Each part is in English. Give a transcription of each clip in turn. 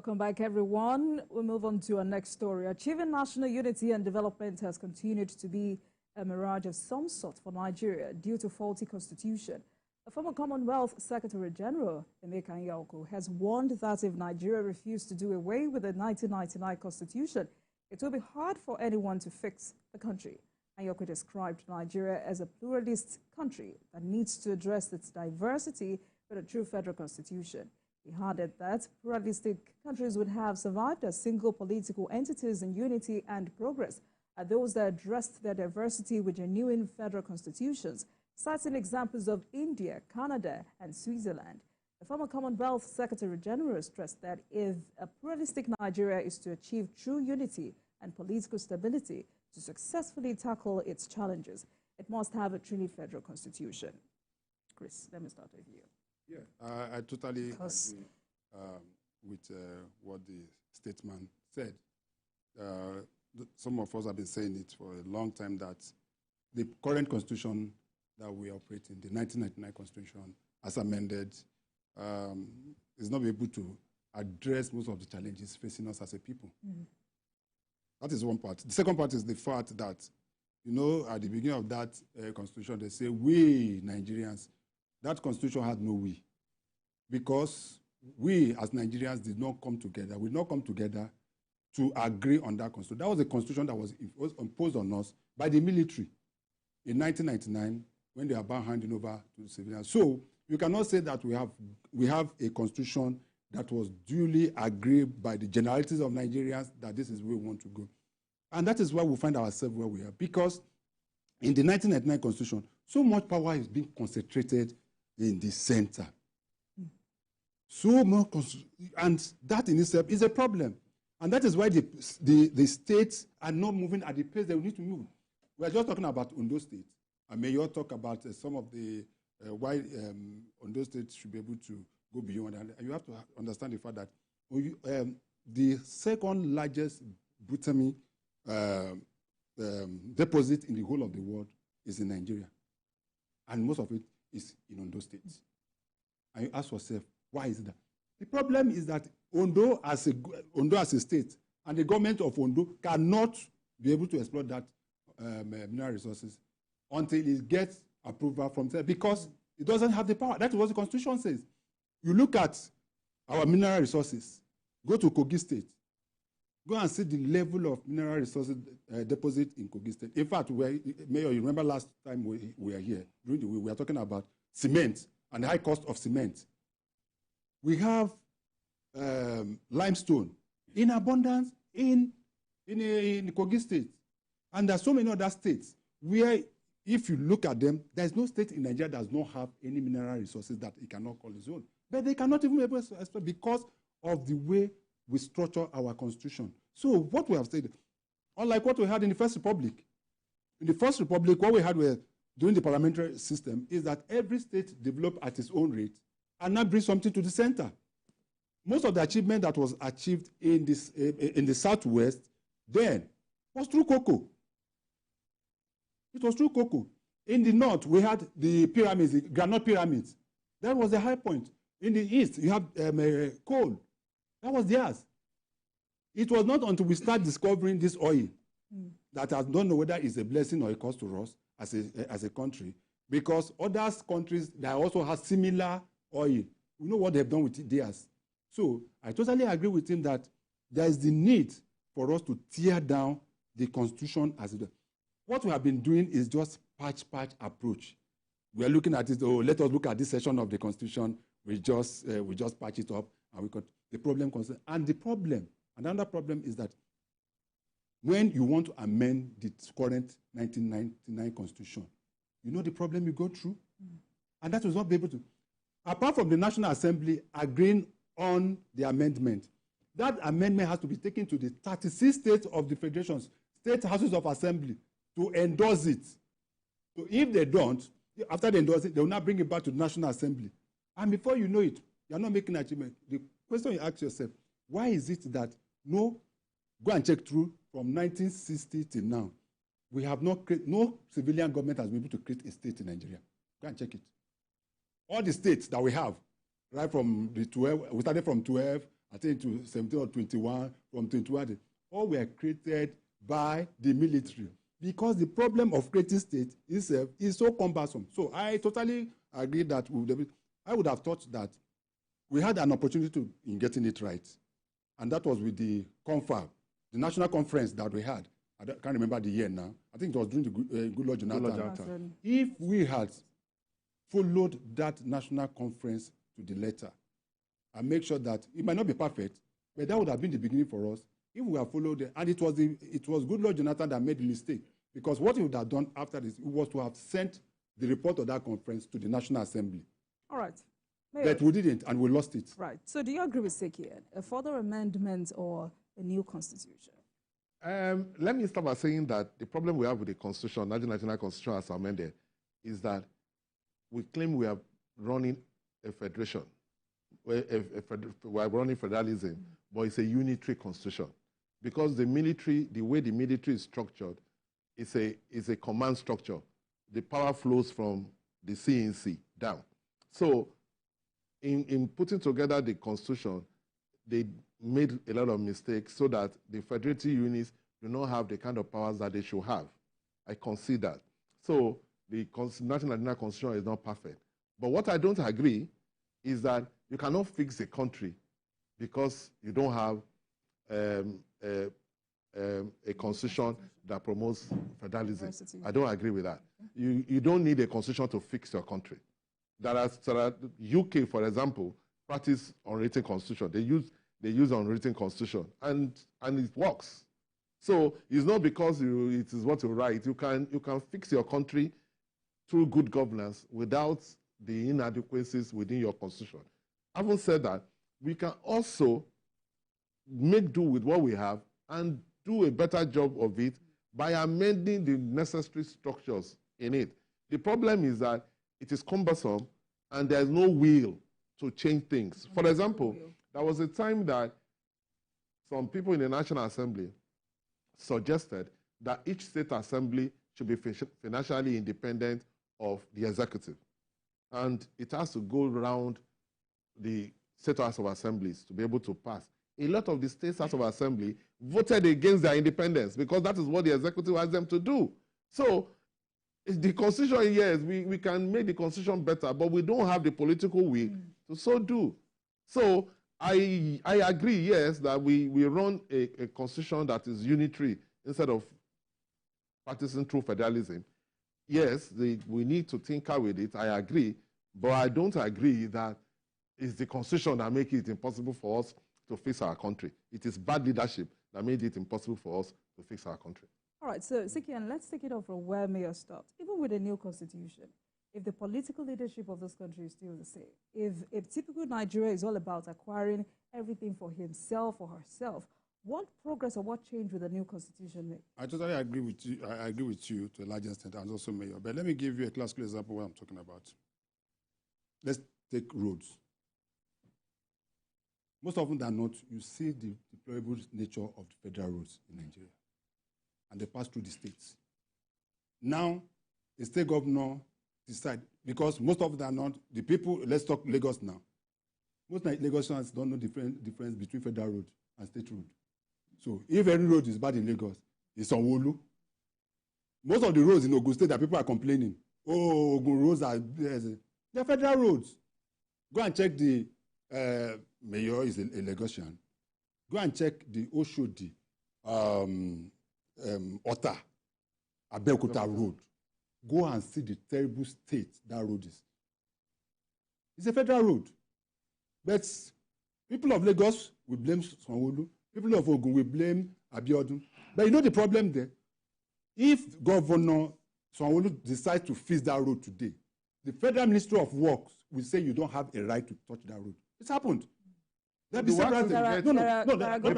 Welcome back, everyone. We'll move on to our next story. Achieving national unity and development has continued to be a mirage of some sort for Nigeria due to faulty constitution. A former Commonwealth Secretary General, Anyaoku, has warned that if Nigeria refused to do away with the 1999 constitution, it will be hard for anyone to fix the country. Anyaoku described Nigeria as a pluralist country that needs to address its diversity with a true federal constitution. He added that pluralistic countries would have survived as single political entities in unity and progress, and those that addressed their diversity with genuine federal constitutions, citing examples of India, Canada, and Switzerland. The former Commonwealth Secretary General stressed that if a pluralistic Nigeria is to achieve true unity and political stability to successfully tackle its challenges, it must have a truly federal constitution. Chris, let me start with you. Yeah, I totally agree with what the statesman said. Some of us have been saying it for a long time that the current constitution that we operate in, the 1999 constitution, as amended, is not able to address most of the challenges facing us as a people. Mm-hmm. That is one part. The second part is the fact that, you know, at the beginning of that constitution, they say, we Nigerians, that constitution had no we, because we as Nigerians did not come together. We did not come together to agree on that constitution. That was a constitution that was imposed on us by the military in 1999 when they were about handing over to the civilians. So you cannot say that we have a constitution that was duly agreed by the generalities of Nigerians that this is where we want to go. And that is why we find ourselves where we are, because in the 1999 constitution, so much power is being concentrated in the center. So much, and that in itself is a problem. And that is why the states are not moving at the pace they need to move. We are just talking about Ondo State. I may you talk about some of the why Ondo State should be able to go beyond. And you have to understand the fact that the second largest butane deposit in the whole of the world is in Nigeria. And most of it is in Ondo State. And you ask yourself, why is that? The problem is that Ondo as a state and the government of Ondo cannot be able to exploit that mineral resources until it gets approval from there, because it doesn't have the power. That's what the Constitution says. You look at our mineral resources, go to Kogi State, go and see the level of mineral resources deposit in Kogi State. In fact, Mayor, you remember last time we were here, during the week, we were talking about cement and the high cost of cement. We have limestone in abundance in Kogi State. And there are so many other states where, if you look at them, there is no state in Nigeria that does not have any mineral resources that it cannot call its own. But they cannot even be able to exploit because of the way we structure our constitution. So what we have said, unlike what we had in the First Republic, what we had during the parliamentary system is that every state developed at its own rate and now bring something to the center. Most of the achievement that was achieved in the Southwest then was through cocoa. It was through cocoa. In the North, we had the pyramids, the granite pyramids. That was the high point. In the East, you have coal. That was theirs. It was not until we start discovering this oil that I don't know whether it's a blessing or a cost to us as a country, because other countries that also have similar oil, we know what they've done with theirs. So I totally agree with him that there is the need for us to tear down the Constitution as it is. What we have been doing is just patch approach. We are looking at it, let us look at this section of the Constitution, we just patch it up, and we got the problem. And the problem, another problem is that when you want to amend the current 1999 Constitution, you know the problem you go through? And that was not be able to. Apart from the National Assembly agreeing on the amendment, that amendment has to be taken to the 36 states of the federations, state houses of assembly, to endorse it. So if they don't, after they endorse it, they will not bring it back to the National Assembly. And before you know it, you are not making an achievement. The question you ask yourself, why is it that go and check through from 1960 till now, we have no civilian government has been able to create a state in Nigeria? Go and check it. All the states that we have, right from the 12, we started from 12, I think to 17 or 21, from 21, all were created by the military. Because the problem of creating state itself is so cumbersome. So I totally agree that I would have thought that we had an opportunity in getting it right. And that was with the CONFAB, the national conference that we had. I can't remember the year now. I think it was during the Goodluck Jonathan. If we had followed that national conference to the letter and make sure that it might not be perfect, but that would have been the beginning for us. If we had followed it, and it was Goodluck Jonathan that made the mistake, because what he would have done after this was to have sent the report of that conference to the National Assembly. All right. Mayor. But we didn't, and we lost it. Right. So do you agree with Sekian? A further amendment or a new constitution? Let me start by saying that the problem we have with the Constitution, 1999 Constitution as amended, is that we claim we are running a federation. We are running federalism, but it's a unitary constitution. Because the military, the way the military is structured, is a command structure. The power flows from the CNC down. So in putting together the constitution, they made a lot of mistakes so that the federative units do not have the kind of powers that they should have. I concede that. So the 1999 constitution is not perfect. But what I don't agree is that you cannot fix a country because you don't have a constitution that promotes federalism. I don't agree with that. You don't need a constitution to fix your country. There are UK, for example, practice unwritten constitution. They use unwritten constitution, and it works. So it's not because it is what you write. You can fix your country through good governance without the inadequacies within your constitution. Having said that, we can also make do with what we have and do a better job of it by amending the necessary structures in it. The problem is that it is cumbersome and there's no will to change things. For example, there was a time that some people in the National Assembly suggested that each state assembly should be financially independent of the executive. And it has to go around the state house of assemblies to be able to pass. A lot of the state house of assembly voted against their independence because that is what the executive asked them to do. So the constitution, yes, we can make the constitution better, but we don't have the political will to so do. So I agree, yes, that we run a constitution that is unitary instead of practicing true federalism. Yes, we need to tinker with it, I agree, but I don't agree that it's the constitution that makes it impossible for us to fix our country. It is bad leadership that made it impossible for us to fix our country. All right, so Sekian, let's take it off from where Mayor stopped. Even with a new constitution, if the political leadership of this country is still the same, if typical Nigeria is all about acquiring everything for himself or herself, what progress or what change will the new constitution make? I totally agree with you. I agree with you to a large extent, and also Mayor. But let me give you a classical example of what I'm talking about. Let's take roads. Most often than not, you see the deplorable nature of the federal roads in Nigeria, and they pass through the states. Now, a state governor decide, because most often than not, the people, let's talk Lagos now. Most Lagosians don't know the difference between federal road and state road. So if any road is bad in Lagos, it's on Wolu. Most of the roads in Ogun State that people are complaining, oh, Ogun roads are, they're federal roads. Go and check the, Mayor is a Lagosian. Go and check the Oshodi, Ota, Abeokuta road. Go and see the terrible state that road is. It's a federal road. But people of Lagos will blame Sanwo-Olu. People of Ogun will blame Abiodun. But you know the problem there? If Governor Sanwo-Olu decides to fix that road today, the Federal Ministry of Works will say you don't have a right to touch that road. It's happened. The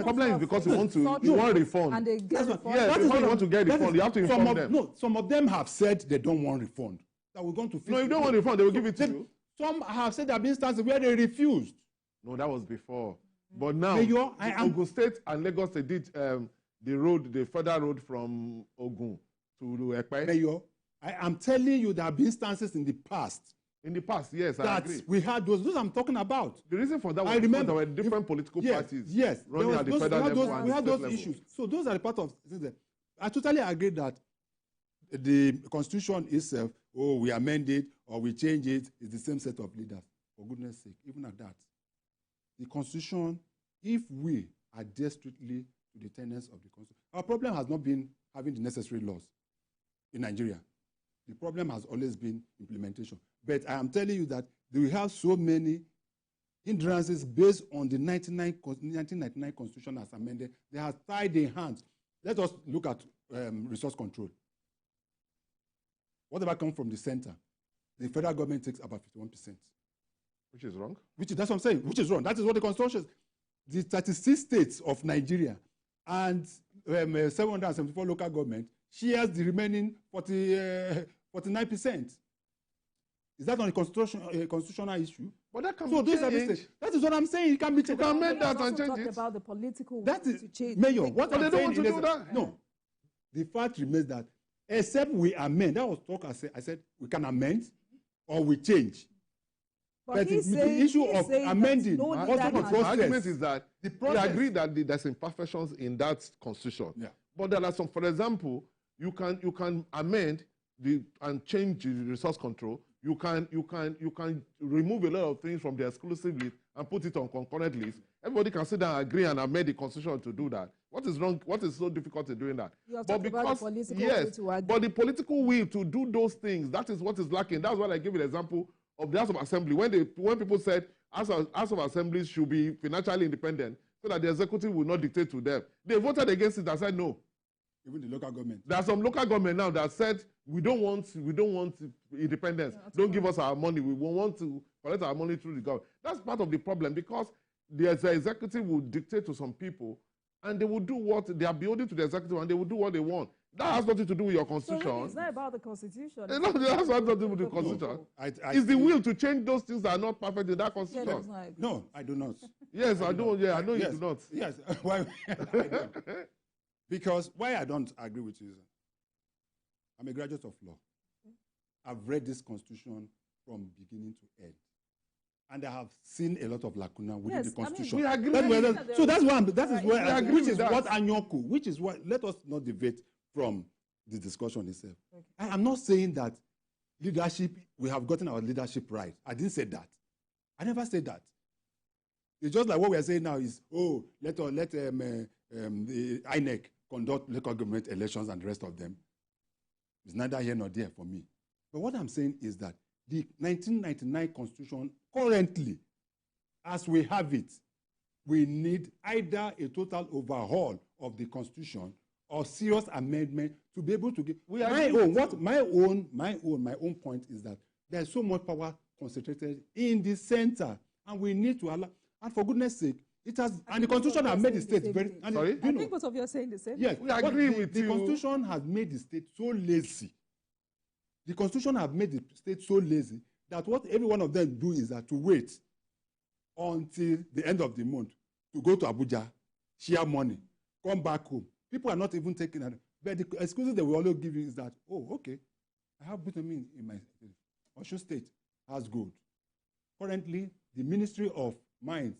problem is because you want refund. And they get refund. Yes, because you want to get refund, you have to inform them. No, some of them have said they don't want refund. That we're going to fix. No, if you don't want refund, they will give it to you. Some have said there have been instances where they refused. No, that was before. But now, Ogun State and Lagos, they did the federal road from Ogun to Ekpe. Mayor, I am telling you there have been instances in the past In the past, yes, I that agree. we had those I'm talking about. The reason for that I was remember there were different political parties yes, running at the federal level and we had state those level. issues. So those are the part of things. I totally agree that the constitution itself, we amend it or we change it, is the same set of leaders. For goodness sake, even at that, the constitution, if we adhere strictly to the tenets of the constitution, our problem has not been having the necessary laws in Nigeria. The problem has always been implementation. But I am telling you that we have so many hindrances based on the 1999 constitution as amended. They have tied their hands. Let us look at resource control. Whatever comes from the center, the federal government takes about 51%. Which is wrong. That's what I'm saying, which is wrong. That is what the constitution says. The 36 states of Nigeria and 774 local government shares the remaining 49%. Is that on a constitutional issue? But that can so be those changed. Are the states. That is what I'm saying. It can be changed. You can amend that and change it. About the political that is, to change. Mayor, what I'm saying is that. No. The fact remains that except we amend, that was talk I said we can amend or we change. But the issue of amending, my argument is that we agree that there's imperfections in that constitution. Yeah. But there are some, for example, you can amend and change the resource control. You can remove a lot of things from the exclusive list and put it on concurrent list. Everybody can sit down and agree and amend the constitution to do that. What is wrong? What is so difficult in doing that? You have talked about the political will to agree. But the political will to do those things, that is what is lacking. That's why I gave you the example of the House of Assembly. When people said House of Assemblies should be financially independent so that the executive will not dictate to them, they voted against it and said no. Even the local government. There are some local government now that said we don't want independence. Don't give us our money. We want to collect our money through the government. That's part of the problem because the executive will dictate to some people and they will do what they are beholden to the executive and they will do what they want. That has nothing to do with your constitution. So really it's not about the constitution. No, that's nothing to do with the constitution. It's the will to change those things that are not perfect in that constitution. No, I do not. Yes, I do. Yeah, I know you do not. Yes, why? I don't. Because why I don't agree with you, I'm a graduate of law. I've read this constitution from beginning to end. And I have seen a lot of lacuna within the constitution. We agree. So that's why which is what Anyaoku, which is what, let us not debate from the discussion itself. Okay. I am not saying that leadership, we have gotten our leadership right. I didn't say that. I never said that. It's just like what we are saying now is, let the INEC conduct local government elections and the rest of them. It's neither here nor there for me. But what I'm saying is that the 1999 Constitution currently, as we have it, we need either a total overhaul of the Constitution or serious amendment to be able to get. My own point is that there's so much power concentrated in the center, and we need to allow. And for goodness' sake, it has, and the Constitution has made the state very. Sorry? I think both of you are saying the same. Yes, we agree with you. The Constitution has made the state so lazy. The Constitution has made the state so lazy that what every one of them do is that to wait until the end of the month to go to Abuja, share money, come back home. People are not even taking it. But the excuses they will always give you is that, okay, I have vitamin in my state. Osun State has gold. Currently, the Ministry of Mines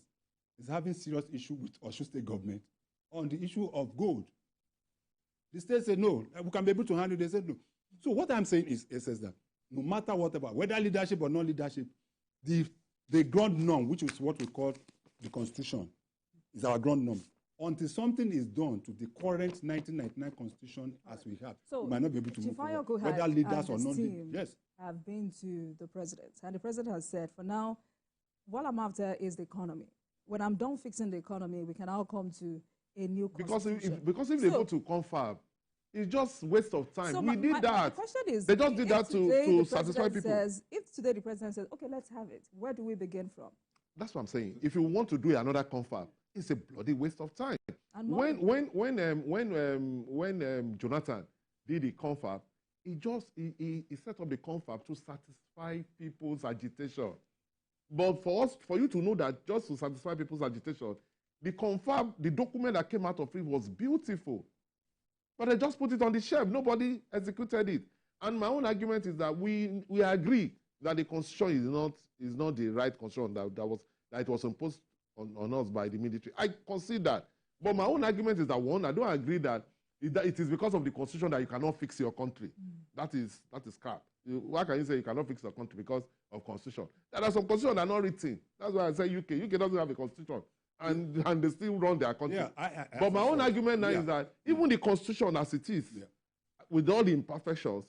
is having serious issue with Osun State government on the issue of gold. The state said, no, we can be able to handle it. They said, no. So what I'm saying is that no matter whatever, whether leadership or non-leadership, the ground norm, which is what we call the Constitution, is our ground norm. Until something is done to the current 1999 Constitution as we have, we might not be able to move forward, whether leaders or non-leaders. Yes. Have been to the president, and the president has said, for now, what I'm after is the economy. When I'm done fixing the economy, we can now come to a new constitution. Because if they go to confab, it's just waste of time. So we did that. My question is, they just did that to satisfy people. If today the president says, okay, let's have it, where do we begin from? That's what I'm saying. If you want to do another confab, it's a bloody waste of time. And when Jonathan did the confab, he set up the confab to satisfy people's agitation. But for you to know that just to satisfy people's agitation, the confab, the document that came out of it was beautiful. But they just put it on the shelf. Nobody executed it. And my own argument is that we agree that the constitution is not the right constitution that it was imposed on us by the military. I concede that. But my own argument is that, one, I don't agree that it is because of the constitution that you cannot fix your country. That is crap. Why can you say you cannot fix your country because of constitution? There are some constitutions that are not written. That's why I say UK. UK doesn't have a constitution. And they still run their country. Yeah, but my own argument now is that even the constitution as it is, with all the imperfections,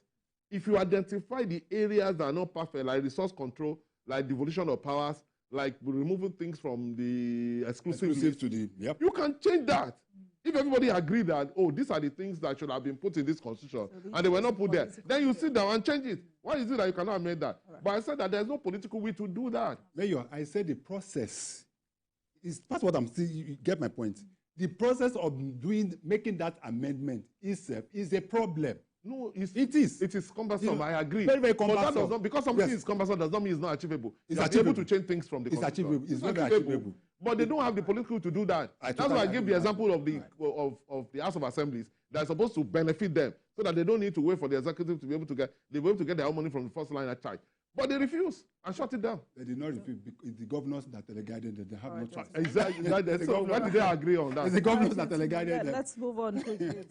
if you identify the areas that are not perfect, like resource control, like devolution of powers, like removing things from the exclusive list, to the, you can change that. If everybody agree that, oh, these are the things that should have been put in this constitution, and they were not put there, then you sit down and change it. Why is it that you cannot amend that? Right. But I said that there's no political will to do that. Mayor, I said the process is, that's what I'm saying, you get my point. The process of making that amendment is a problem. No, it is. It is cumbersome, I agree. Very, very cumbersome. But that does not, because something is cumbersome does not mean it's not achievable. It's able to change things from the constitution. Achievable. It's very achievable. But they don't have the political to do that. That's why I gave the example of the House of Assemblies that are supposed to benefit them, so that they don't need to wait for the executive to be able to get their own money from the first line at charge. But they refuse and shut it down. They did not refuse. It's the governors that delegated them. They have no choice. Exactly. So why did they agree on that? It's the governors that delegated them. Let's move on quickly.